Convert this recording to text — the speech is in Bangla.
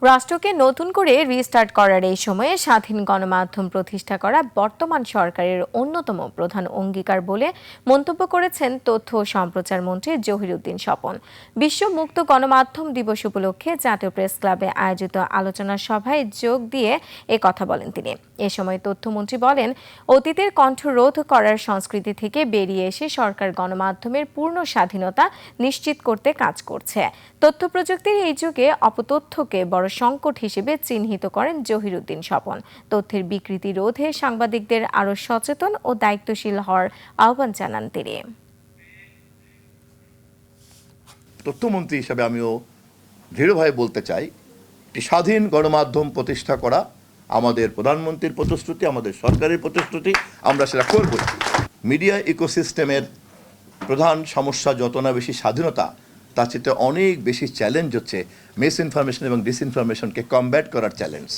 রাষ্ট্রকে নতুন করে রিস্টার্ট করার এই সময়ে স্বাধীন গণমাধ্যম প্রতিষ্ঠা করা বর্তমান সরকারের অন্যতম প্রধান অঙ্গীকার বলে মন্তব্য করেছেন তথ্য ও সম্প্রচার মন্ত্রী জহিরুদ্দিন স্বপন। বিশ্ব মুক্ত গণমাধ্যম দিবস উপলক্ষে জাতীয় প্রেস ক্লাবে আয়োজিত আলোচনা সভায় যোগ দিয়ে কথা বলেন তিনি। এ সময় তথ্যমন্ত্রী বলেন, অতীতের কণ্ঠরোধ করার সংস্কৃতি থেকে বেরিয়ে এসে সরকার গণমাধ্যমের পূর্ণ স্বাধীনতা নিশ্চিত করতে কাজ করছে। তথ্য প্রযুক্তির এই যুগে অপতথ্যকে বড় সংকট হিসেবে চিহ্নিত করেন জহিরুদ্দিন স্বপন। তথ্যের বিকৃতি রোধে সাংবাদিকদের আরও সচেতন ও দায়িত্বশীল হওয়ার আহ্বান জানান তিনি। তথ্যমন্ত্রী হিসেবে আমিও দৃঢ়ভাবে বলতে চাই, একটি স্বাধীন গণমাধ্যম প্রতিষ্ঠা করা আমাদের প্রধানমন্ত্রীর প্রতিশ্রুতি, আমাদের সরকারের প্রতিশ্রুতি, আমরা সেটা করব। মিডিয়া ইকোসিস্টেমের প্রধান সমস্যা যত না বেশি স্বাধীনতা, তার চেয়ে অনেক বেশি চ্যালেঞ্জ হচ্ছে মিস ইনফরমেশন এবং ডিসইনফরমেশনকে কমব্যাট করার চ্যালেঞ্জ।